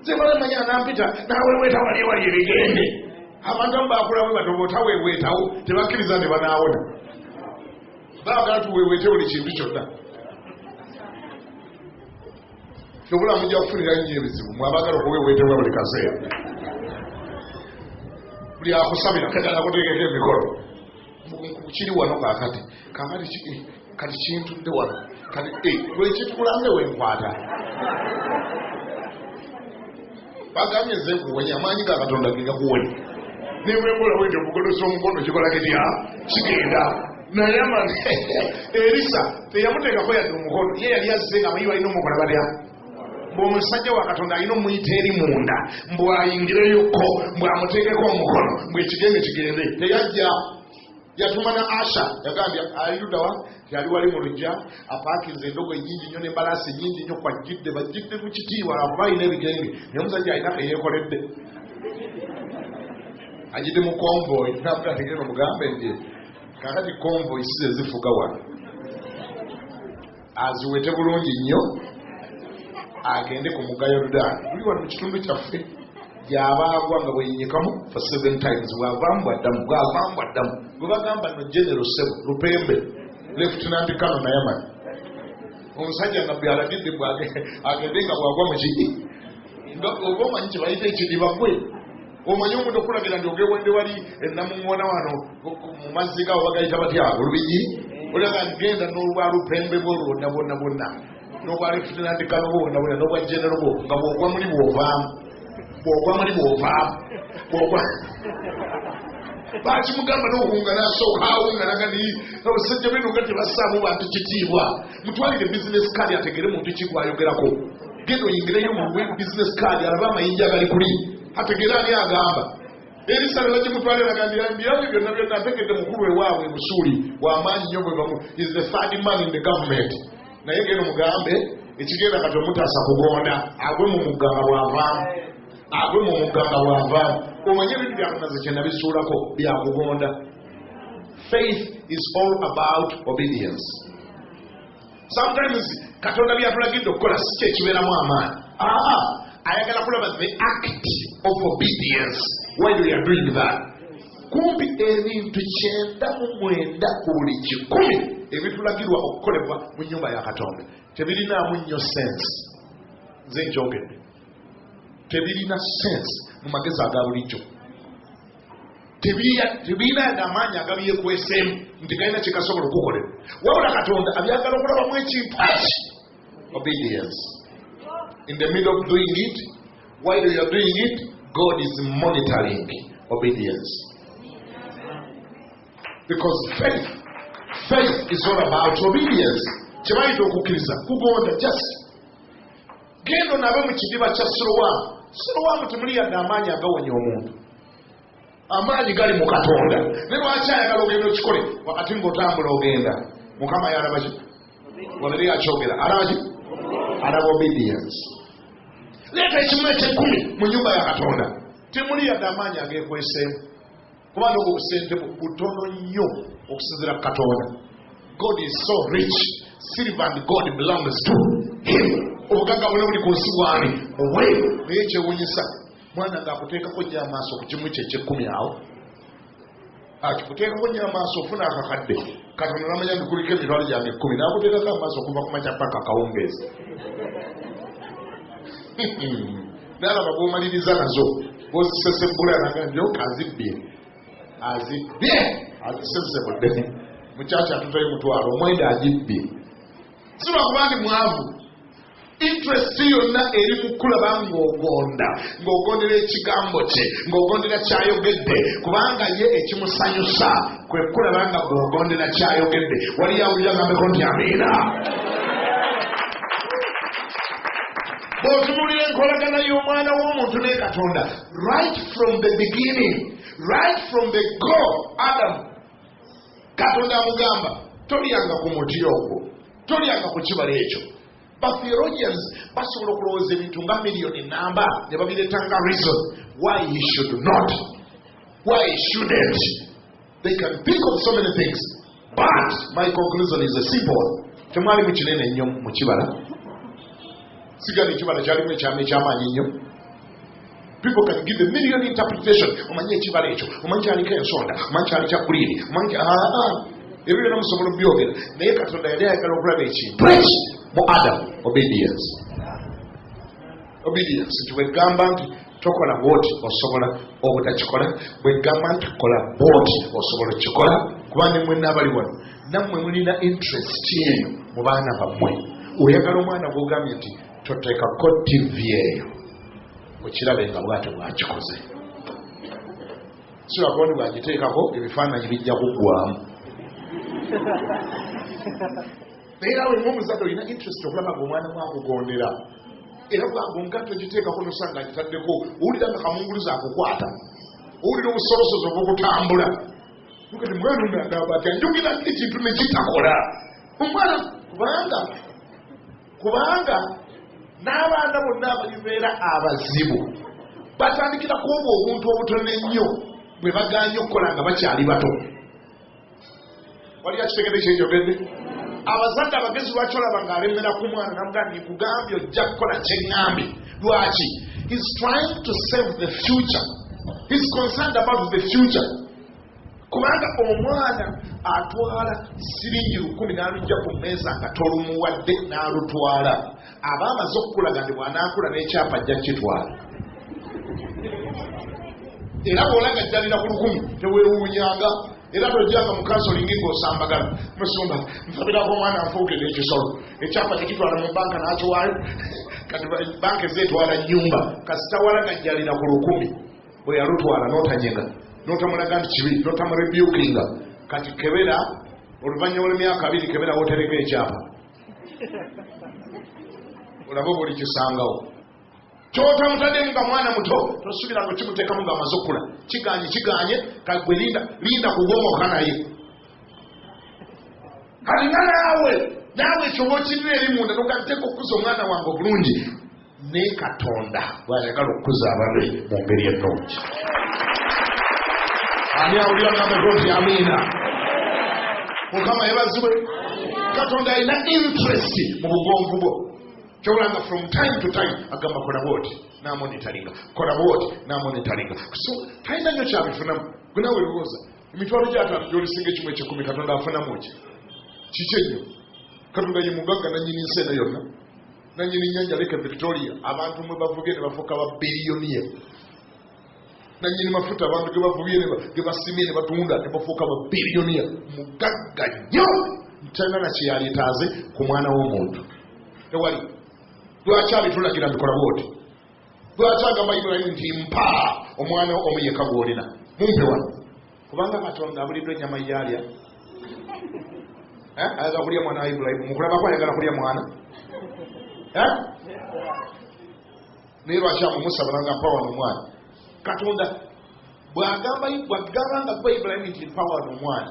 Zebala manya nampita nawe weta wali ebigende. Abantu mbakulamu batobota weewetawo tebakkiriza ne banaawona. Baagala tuweewete buli kintu kyonna. Obulamu mujja kufunira nnyo ebizibu mwabagala okuweewetebwa buli kaseera. Buli akusabira katala kuteekeko emikono. Kiri wano kaakati kati kintudde wano kati buli kitukulange wenkwata. Bagambye nze nkuwonya amaanyi ga Katonda ge gakuwonya. Nebwembola wende omugodosa omukono kikola kitya kigenda. Naye amani Erisa teyamuteekako yadde omukono ye yali azze nga amanyi balina omukola batya. Omusajja wa Katonda alina omuyita eri munda mbwayingireyoko mbwamuteekeko omukono mbwekigende kigende. Teyajja yatuma na Asha yagambye ayudawa yali wali mu lujja apaakinze endogo ennyingi nnyo n'embalaasi nnyingi nnyo kwajjidde bajjidde ku kitiibwa akuba alina ebigenge naye omusajja alina eyeekoledde ajidde mu convoy nabula tegenda mugambe nje kakati convoy si ze zifuga wano aziwete bulungi nnyo agende ku mugga Yoludaani buli wano mu kitundu kyaffe yabaagwa nga bweyinyikamu for 7 times bwavambwaddamu gwe bagamba no General Sebo Lupembe Lieutenant Colonel Nayamani omusajja nga bwe alagidde agende nga bwagwa mu kiki nga oba omanyi kye bayita ekidiba gwe omanyi omuntu okulagira nti ogewende wali ennamuŋŋoona wano mu mazzi gaawo bagayita batya olubigi olaga ngenda n'olwa Lupembe bwolwonna bonna n'obwa Lieutenant Colonel bwonna n'obwa General bwo nga bwogwa muli bw'ovaamu bakimugamba n'okuwunga n'asooka awunga nagani abasajja beno nga tebassaamu bantu kitiibwa mutwalire business card ategere muntu kigwayogerako genda oyingireyo mu business card alabe amayinja agali kuli ategere ani agamba Erisa ne bakimutwalira nagambira mbirabyo byonna ategedde mukulu ewaabwe Busuuli w'amaanyi nnyo bwe bamu is the third man in the government naye genda mugambe ekigenda kati omutaasa kugonda agwe mu muganga bw'avaamu agwe mu muganga bw'avaamu omanye ebintu byakunaze kye nabisuulako byakugonda. Faith is all about obedience. Sometimes Katonda byatulagidde okukola si kye kibeeramu amaanyi ayagala kulaba the act of obedience while we are doing that. Kumpi ebintu 99 ku buli 100 ebitulagirwa okukolebwa mu nnyumba ya Katonda tebirinaamu nnyo sense. Nze nkyogedde tebirina sense mu magezi aga bulijjo tebirina amaanyi agabyekweseemu nti galina kyekasobola okukolera wabula Katonda abyagala okulabamu ekintu eki obedience. In the middle of doing it, while you are doing it, God is monitoring obedience. Because faith is all about obedience. Kyebayita okukkiriza kugonda just gendo nabe mu kidiba kya Silowamu temuli yadde amaanyi agawonya omuntu amaanyi gali mu Katonda ne lwaki ayagala ogenda okikole wakati ng'otambula ogenda Mukama yalaba ki wabere akyogera alaba obedience. Leeta ekimu eky'ekkumi mu nnyumba ya Katonda temuli yadde amaanyi ageekweseemu kubanga obwo busente butono nnyo okusinziira ku Katonda. God is so rich, silver and gold belongs to him. Obugagga bwonna buli ku nsi bwani obwe naye kyewunyisa mwana ng'akuteekako nnyo amaaso ku kimu kye eky'ekkumi awo akikuteekako nnyo amaaso ofuna akakadde Katonda namanya nti kuliko emitwalo gyange 10 n'akuteekako amaaso okuva ku makya paka akawungeezi n'alaba bw'omaliriza nazo bw'ozisesebula nagambye azibbye azisesebudde mukyaki atutayo mutwalo omwenda agibbye si lwakuba ndi mwavu. Interest yonna eri mu kulaba ng'ogondera ekigambo kye ng'ogondera kyayogedde kubanga ye ekimusanyusa kwe kulaba nga bw'ogondera kyayogedde. Wali yawulira ngambeko nti amiina. Bw'otunuulira enkolagana y'omwana w'omuntu ne Katonda right from the beginning, right from the go Adam Katonda amugamba tolyanga ku muti ogwo tolyanga ku kibala ekyo. But theologians basobola okulowooza ebintu nga miliyoni namba ne babireetanga reason why he should not, why he shouldn't. They can think of so many things, but my conclusion is a simple one. Temwali mu kinene nnyo mu kibala. Sigala ekibala kyalimu ekyama ekyamaanyi nnyo people can give a million interpretation. Omanye ekibala ekyo, omanyi aliko ensonda, omanyi ali kya green, omanyi ebyo byonna musobola byogera, naye Katonda yali ayagala okulaba ekintu mu Adamu. Obedience nti bwegamba nti tokola bwoti osobola obutakikola, bwegamba nti kola bwoti osobola okikola, kubanga mwenna abali wano nammwe mulina interest eyo mu baana bammwe. Oyagala omwana gwogambye nti toteekako TV eyo okirabe nga bwatyo bwakikoze, sirakuba bwagiteekako ebifaananyi bijja kuggwamu. Naye awe ng'omuzadde olina interest okulaba nga omwana mwakugondera, era bwagonga togiteekako nosanga agitaddeko, owulira nga kamunguluza akukwata, owulira obusolosozo bwokutambula. Kati mwana ono agamba ati anjogera ekintu ne kitakola omwana, kubanga n'abaana bonna abalibeera abazibu batandikira kuoba obuntu obutono ennyo bwe baganye okukola nga bakyali bato. Wali akitegere kyenjogedde? Abazadde abagezi lwaki olaba ng'alemera ku mwana namuga nikugambye ojja kukola kyeŋŋambye. Lwaki? He's trying to save the future. He's concerned about the future. Kubanga omwana atwala siringi 10 n'alujja ku mmeeza nga tolumuwadde n'alutwala, aba amaze okukulaga ndi bw'anaakula n'ekyapa ajja kitwala. Era bw'olaga ajjalira ku 10 teweewuunyanga, era tojjanga mu kansolingi ng'osambagala. Musumba nsabirako omwana nfuuke n'ekisolo, ekyapa tekitwala mu banka n'akiwaayo, kati banka ezeetwala nnyumba, kasita walaga ajjalira ku 10 bwe yalutwala n'otanyega notamulaga nti kibi, notamurebukinga. Kati kebera oluvannyuma lw'emyaka 2 kebera wotereka ekyapa, olaba buli kisangawo. Kyotamutadde nga mwana muto tosubira ngo kimuteekamu ng'amaze okkula, kiganye kagwe linda kugomoka naye. Kati nga naawe ekyoba okirira eri munda nogateeka okukuza omwana wange obulungi, ne Katonda bw'ayagala okukuza ababe mu ngeri ennungi. Ani awulira ng'amego nti amiina? Mukama yebazibwe. Katonda alina interest mu bugonvu bwo. Kyolanga from time to time agamba kola bwoti n'amonitaringa, kola bwoti n'amonitaringa. So talina nnyo kyabifunamu. Gwe naawe lowooza emitwalo gy'ataano gy'olisinga ekimu eky'ekkumi Katonda afunamu ki? Kiki ennyo? Katonda ye mugagga nannyini nsi eno yonna, nannyini nnyanja Lake Victoria, abantu mwe bavuge ne bafuuka ba biliyoniya. Nannyini mafuta abantu ge bavubye ge basimye ne batunda ne bafuuka ba biliyoniya. Mugagga nnyo, talina na kyeyaleetaaze ku mwana w'omuntu. Tewali. Lwaki abitulagira bikola bwoti? Lwaki agamba Ibulayimu nti mpa omwana omu yekka gw'olina, mumpe wano? Kubanga Katonda abuliddwa ennyama yalya. Ayagala kulya mwana wa Ibulayimu. Mukulabako ayagala kulya mwana? Naye lwaki amumusabala nga mpa wano omwana? Katonda bw'agamba nga gwe Ibulayimu nti mpa wano omwana,